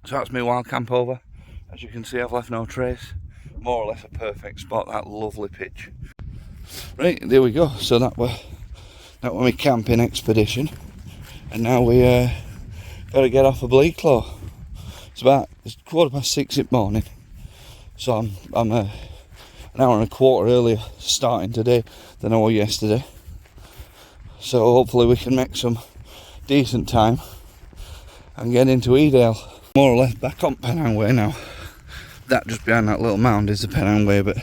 So that's my wild camp over. As you can see, I've left no trace. More or less a perfect spot, that lovely pitch. Right, there we go. So that were my camping expedition, and now we got to get off of Plateau. It's 6:15 in the morning, so I'm an hour and a quarter earlier starting today than I was yesterday. So hopefully we can make some decent time and get into Edale. More or less back on Pennine Way now. That just behind that little mound is the Pennine Way, but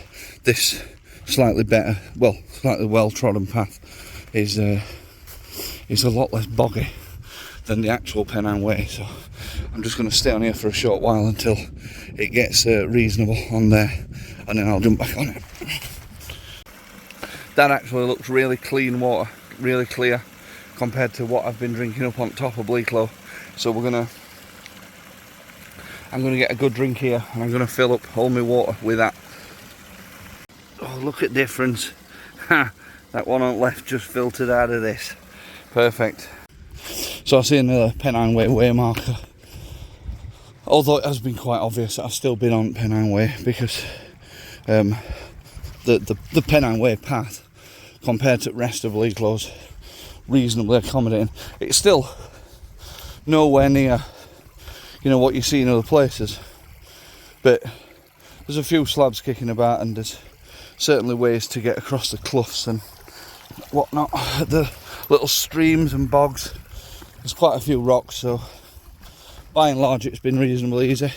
this slightly well trodden path is a lot less boggy than the actual Pennine Way. So I'm just going to stay on here for a short while until it gets reasonable on there, and then I'll jump back on it. That actually looks really clean water, really clear compared to what I've been drinking up on top of Plateau. So I'm gonna get a good drink here, and I'm gonna fill up all my water with that. Oh, look at difference. That one on the left just filtered out of this. Perfect. So I see another Pennine Way marker. Although it has been quite obvious that I've still been on Pennine Way, because the Pennine Way path compared to the rest of Plateau's reasonably accommodating. It's still nowhere near, you know, what you see in other places, but there's a few slabs kicking about, and there's certainly ways to get across the cloughs and whatnot. The little streams and bogs, there's quite a few rocks, so by and large it's been reasonably easy.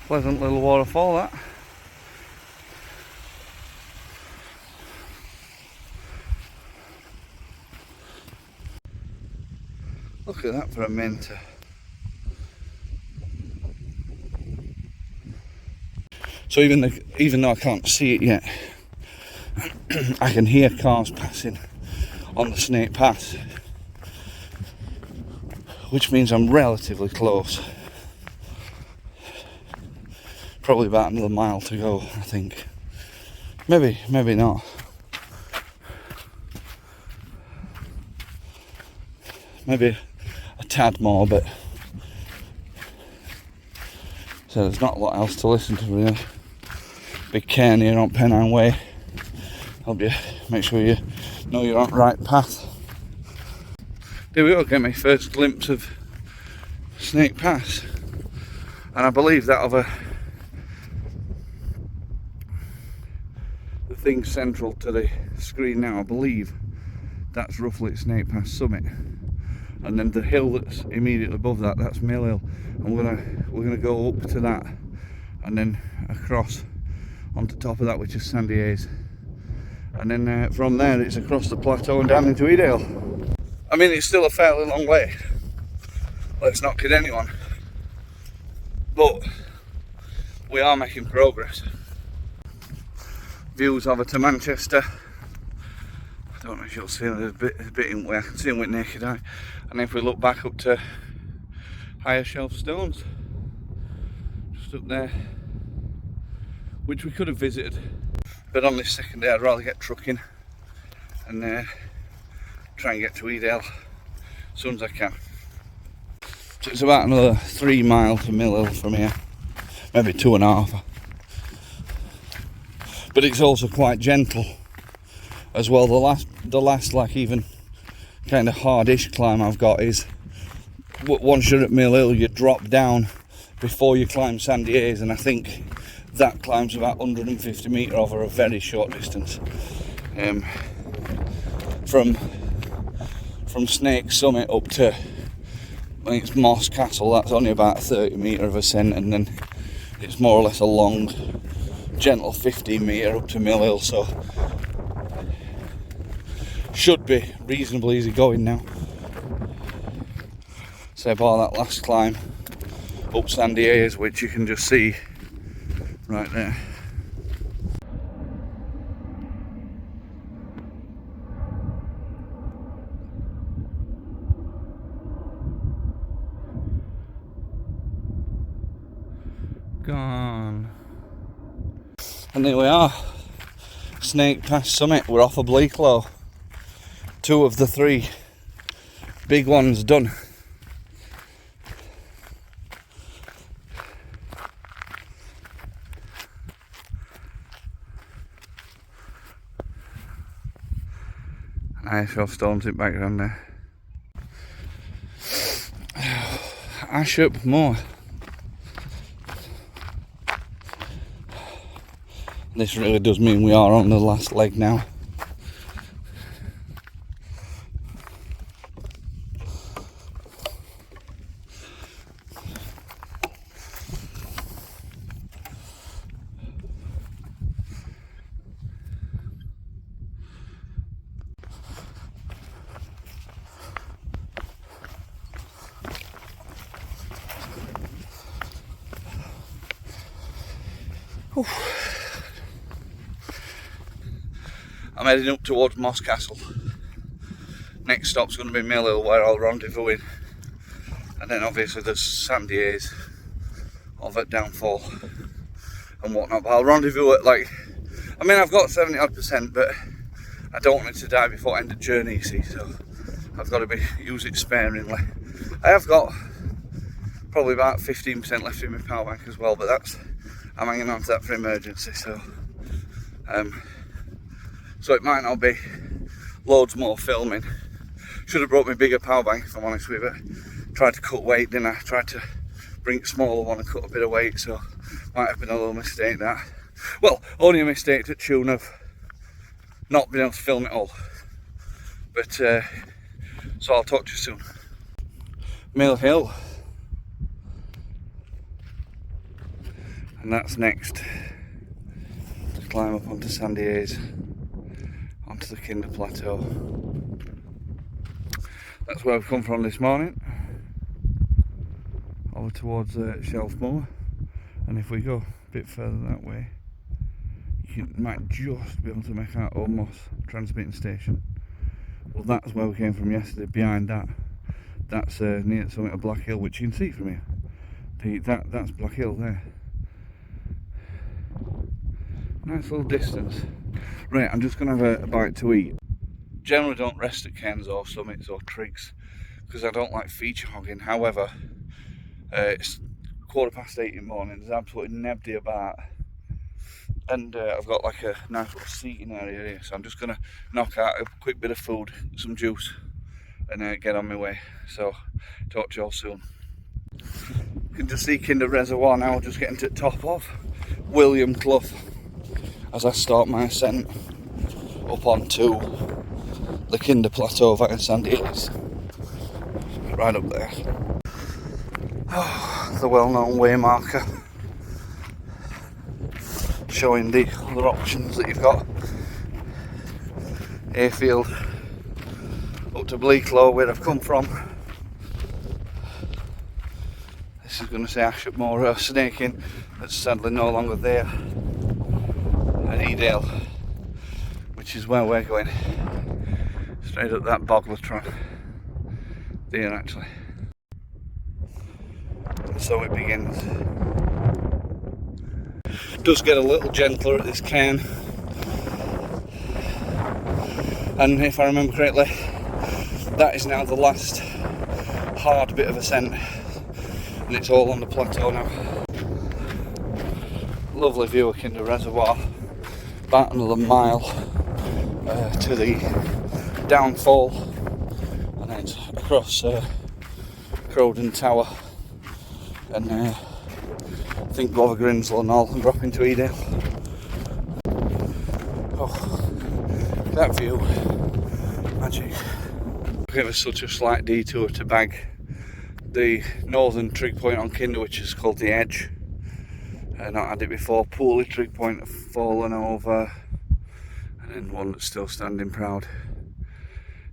Pleasant little waterfall, that. Look at that for a mentor. So even though I can't see it yet, I can hear cars passing on the Snake Pass, which means I'm relatively close. Probably about another mile to go, I think. Maybe not. Maybe a tad more, but so there's not a lot else to listen to really. Big cairn here on Pennine Way. Help you make sure you know you're on the right path. There we go, get my first glimpse of Snake Pass, and I believe that over the thing central to the screen now, I believe that's roughly Snake Pass summit, and then the hill that's immediately above that, that's Mill Hill, and we're gonna go up to that and then across onto top of that, which is Sandy Hayes, and then from there it's across the plateau and down into Edale. I mean, it's still a fairly long way, let's not kid anyone, but we are making progress. Views over to Manchester. I don't know if you'll see it, a bit in way, I can see them with naked eye. And if we look back up to Higher Shelf Stones, just up there, which we could have visited, but on this second day I'd rather get trucking and try and get to Edale as soon as I can. So it's about another 3 miles to Mill Hill from here, maybe 2.5. But it's also quite gentle as well. The last like even kind of hardish climb I've got is once you're at Mill Hill, you drop down before you climb Sandy Hayes, and I think that climb's about 150 metre over a very short distance. From Snake Summit up to, I think it's Moss Castle, that's only about 30 metre of ascent, and then it's more or less a long, gentle 15 metre up to Mill Hill, so should be reasonably easy going now. So bar that last climb up Sandy Hayes, which you can just see right there. Gone. And there we are, Snake Pass summit. We're off of Plateau. 2 of the 3 big ones done. Nice rough stones in the background there. Ashop Moor. This really does mean we are on the last leg now. I'm heading up towards Moss Castle. Next stop's going to be Mill Hill, where I'll rendezvous in, and then obviously there's Sandy Haze of at Downfall and whatnot. But I'll rendezvous at I've got 70%, but I don't want it to die before end of journey, you see, so I've got to use it sparingly. I have got probably about 15% left in my power bank as well, but I'm hanging on to that for emergency, so it might not be loads more filming. Should have brought me bigger power bank, if I'm honest with you. Tried to cut weight, didn't I? Tried to bring a smaller one and cut a bit of weight, so might have been a little mistake that. Well, only a mistake to the tune of not being able to film it all. But so I'll talk to you soon. Mill Hill. And that's next. To climb up onto Sandy Haze, onto the Kinder Plateau. That's where we've come from this morning. Over towards Shelf Moor. And if we go a bit further that way, you might just be able to make out Moss transmitting station. Well, that's where we came from yesterday. Behind that's near the summit of Black Hill, which you can see from here. That's Black Hill there. Nice little distance. Right, I'm just going to have a bite to eat. Generally don't rest at cairns or summits or trigs because I don't like feature hogging. However, it's 8:15 in the morning, there's absolutely nobody about, and I've got like a nice little seating area here, so I'm just going to knock out a quick bit of food, some juice, and get on my way. So talk to you all soon. You can just see Kinder Reservoir now, just getting to the top of William Clough as I start my ascent up onto the Kinder Plateau via Sandy Haze. Right up there. Oh, the well-known waymarker, showing the other options that you've got. Hayfield up to Bleaklow, where I've come from. This is going to say Ashop Moor snaking, that's sadly no longer there. And Edale, which is where we're going. Straight up that Boglertron. There actually. And so it begins. It does get a little gentler at this cairn. And if I remember correctly, that is now the last hard bit of ascent. And it's all on the plateau now. Lovely view of Kinder Reservoir. About another mile to the Downfall, and then across Crowden Tower, and I think Glover Grinslow and all, and drop into Edale. Oh, that view, magic. Give us such a slight detour to bag the northern trig point on Kinder, which is called the Edge. Not had it before. Poorly trig point have fallen over, and then one that's still standing proud.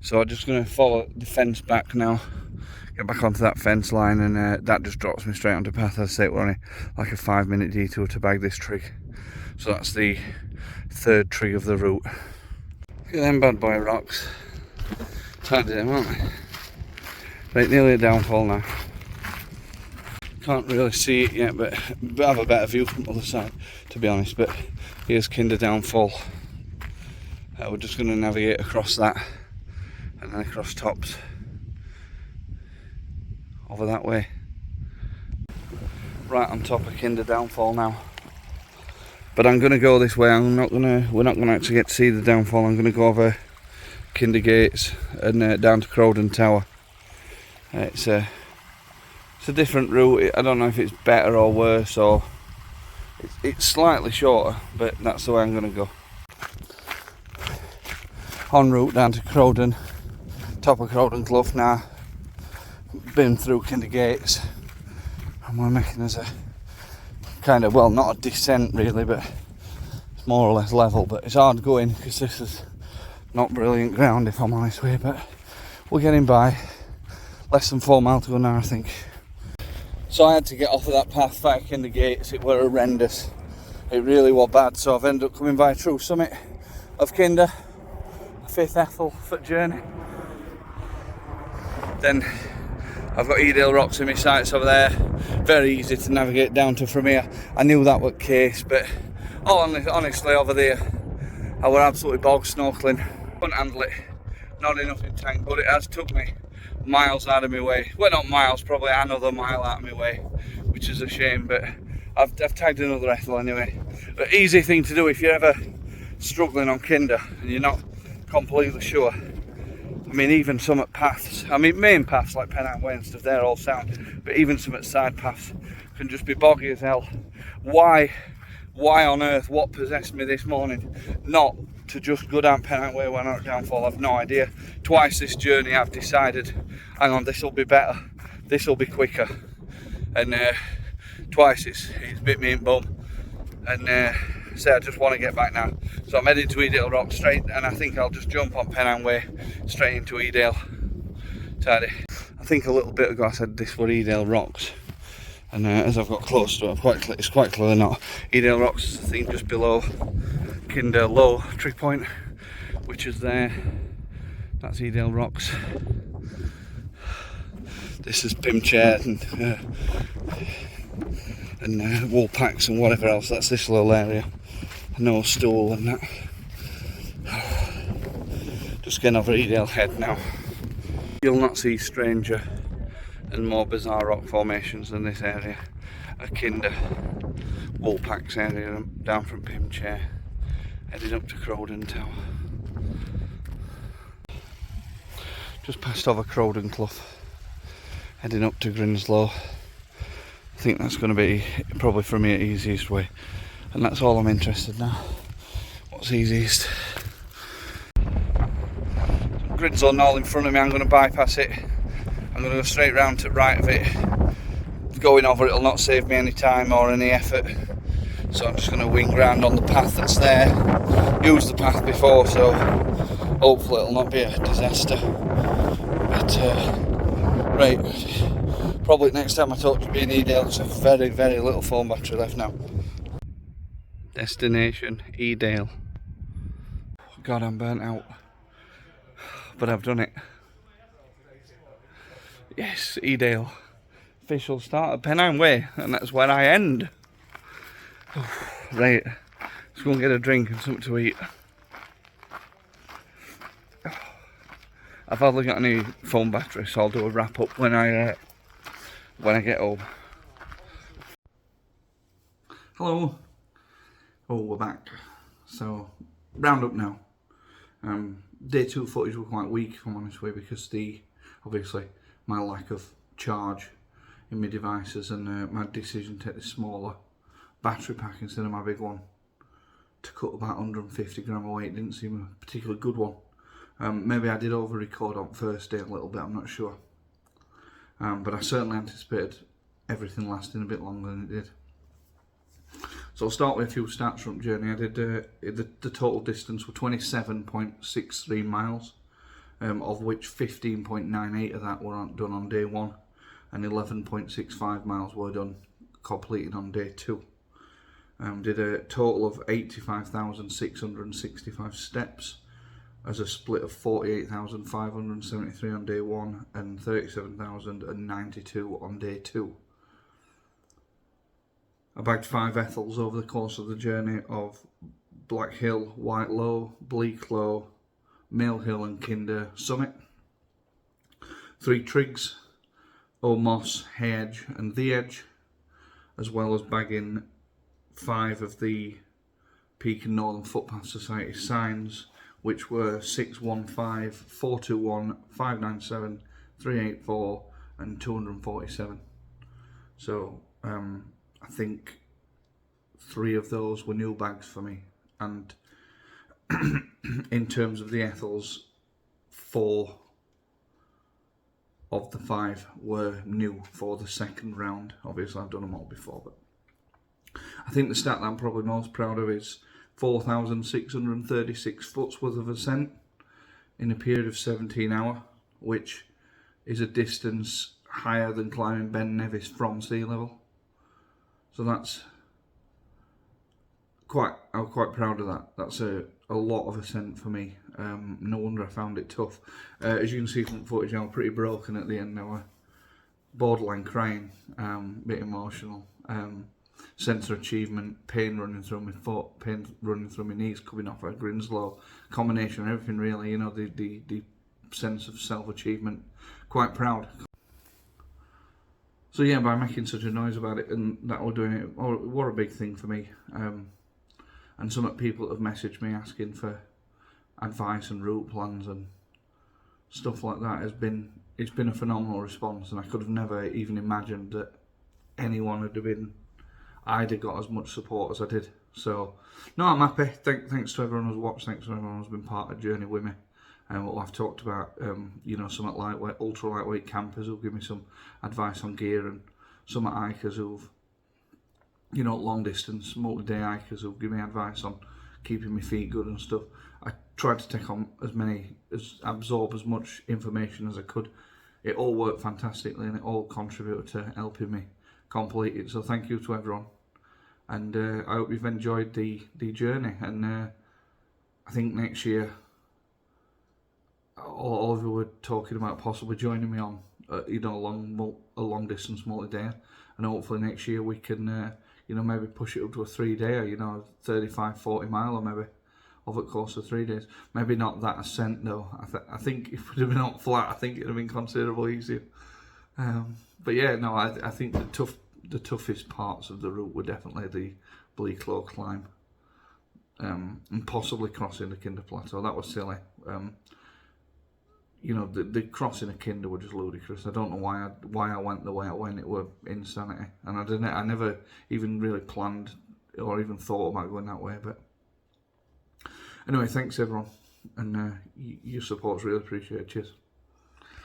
So I'm just going to follow the fence back now, get back onto that fence line, and that just drops me straight onto path. As I say, we're only like a 5-minute detour to bag this trig. So that's the third trig of the route. Look at them bad boy rocks. Tight to them, aren't they? Right, nearly a Downfall now. Can't really see it yet, but I have a better view from the other side, to be honest. But here's Kinder Downfall. We're just going to navigate across that, and then across tops over that way. Right on top of Kinder Downfall now. But I'm going to go this way. We're not going to actually get to see the Downfall. I'm going to go over Kinder Gates and down to Crowden Tower. It's a different route. I don't know if it's better or worse, or it's slightly shorter, but that's the way I'm going to go. En route down to Crowden, top of Crowden Clough now. Been through Kinder Gates, and we're making us a kind of, well, not a descent really, but it's more or less level, but it's hard going because this is not brilliant ground, if I'm honest with you, but we're getting by. Less than 4 miles to go now, I think. So I had to get off of that path via Kinder Gates. It were horrendous. It really was bad, so I've ended up coming by true summit of Kinder, a 5th Ethel foot journey. Then I've got Edale Rocks in my sights over there. Very easy to navigate down to from here. I knew that was the case, but honestly over there I were absolutely bog snorkeling. Couldn't handle it. Not enough in tank, but it has took me miles out of my way. Well, not miles, probably another mile out of my way, which is a shame, but I've tagged another Ethel anyway. But easy thing to do if you're ever struggling on Kinder and you're not completely sure. I mean, even some at paths, I mean main paths like Pennine Way and stuff, they're all sound, but even some at side paths can just be boggy as hell. Why on earth, what possessed me this morning not to just go down Pennine Way when I'm at downfall? I've no idea. Twice this journey I've decided, hang on, this will be better, this will be quicker, and twice it's bit me in bum, and say I just want to get back now. So I'm heading to Edale Rock straight, and I think I'll just jump on Pennine Way straight into Edale. Tidy. I think a little bit ago I said this were Edale Rocks, and as I've got close to it, it's quite clearly not. Edale Rocks is the thing just below Kinder Low Trig Point, which is there. That's Edale Rocks. This is Pim Chair and wool packs and whatever else. That's this little area. No stool and that. Just getting over Edale Head now. You'll not see stranger and more bizarre rock formations than this area. A Kinder Woolpacks area down from Pim Chair, heading up to Crowden Tower. Just passed over Crowden Clough, heading up to Grinslow. I think that's going to be probably for me the easiest way, and that's all I'm interested in now. What's easiest? Grinslow Knoll in front of me. I'm going to bypass it. I'm going to go straight round to the right of it. Going over it will not save me any time or any effort, so I'm just going to wing round on the path that's there. Used the path before, so hopefully it'll not be a disaster. But right, probably next time I talk to be in Edale, because I've very, very little phone battery left now. Destination Edale. God, I'm burnt out, but I've done it. Yes, Edale. Official start at Pennine Way, and that's where I end. Right, let's go and get a drink and something to eat. I've hardly got any phone battery, so I'll do a wrap up when I get home. Hello. Oh, we're back. So round up now. Day 2 footage was quite weak, if I'm honest with you, because obviously my lack of charge in my devices and my decision to take the smaller battery pack instead of my big one to cut about 150 gram away. It didn't seem a particularly good one. Maybe I did over record on first day a little bit, I'm not sure, but I certainly anticipated everything lasting a bit longer than it did. So I'll start with a few stats from the journey. I did the total distance were 27.63 miles, of which 15.98 of that were done on day 1, and 11.65 miles were completed on day 2. Did a total of 85,665 steps as a split of 48,573 on day 1 and 37,092 on day 2. I bagged 5 Ethels over the course of the journey of Black Hill, White Low, Bleak Low, Mill Hill and Kinder Summit. 3 Trigs, O Moss, Hay Edge and The Edge, as well as bagging 5 of the Peak and Northern Footpath Society signs, which were 615, 421, 597, 384 and 247. So I think 3 of those were new bags for me, and in terms of the Ethels, 4 of the 5 were new for the second round. Obviously I've done them all before, but I think the stat that I'm probably most proud of is 4,636 foot's worth of ascent in a period of 17 hours, which is a distance higher than climbing Ben Nevis from sea level. So that's I'm quite proud of that. That's a lot of ascent for me. No wonder I found it tough. As you can see from the footage, I was pretty broken at the end. I was borderline crying, a bit emotional. Sense of achievement, pain running through my foot, pain running through my knees, coming off a Grinslow, combination of everything really, you know, the sense of self-achievement. Quite proud. So yeah, by making such a noise about it and that we're doing it, what a big thing for me. And some people have messaged me asking for advice and route plans and stuff like that. It's been a phenomenal response, and I could have never even imagined that anyone I'd have got as much support as I did. So no, I'm happy. Thanks to everyone who's watched, thanks to everyone who's been part of the journey with me. And what I've talked about, you know, some at lightweight, ultra lightweight campers who'll give me some advice on gear, and some at hikers who've, you know, long distance, multi-day hikers who'll give me advice on keeping my feet good and stuff. I tried to take on absorb as much information as I could. It all worked fantastically, and it all contributed to helping me complete it. So thank you to everyone, and I hope you've enjoyed the journey. And I think next year, all of you were talking about possibly joining me on, you know, a long distance multi-day, and hopefully next year we can, you know, maybe push it up to a 3-day, you know, 35-40 mile, or maybe over the course of 3 days. Maybe not that ascent though. I think if we'd have been up flat, I think it'd have been considerably easier. But yeah, no, I think the toughest parts of the route were definitely the Plateau climb, and possibly crossing the Kinder Plateau. That was silly. You know, the crossing of Kinder were just ludicrous. I don't know why I went the way I went. It were insanity, and I never even really planned or even thought about going that way. But anyway, thanks everyone, and your support's really appreciated. Cheers.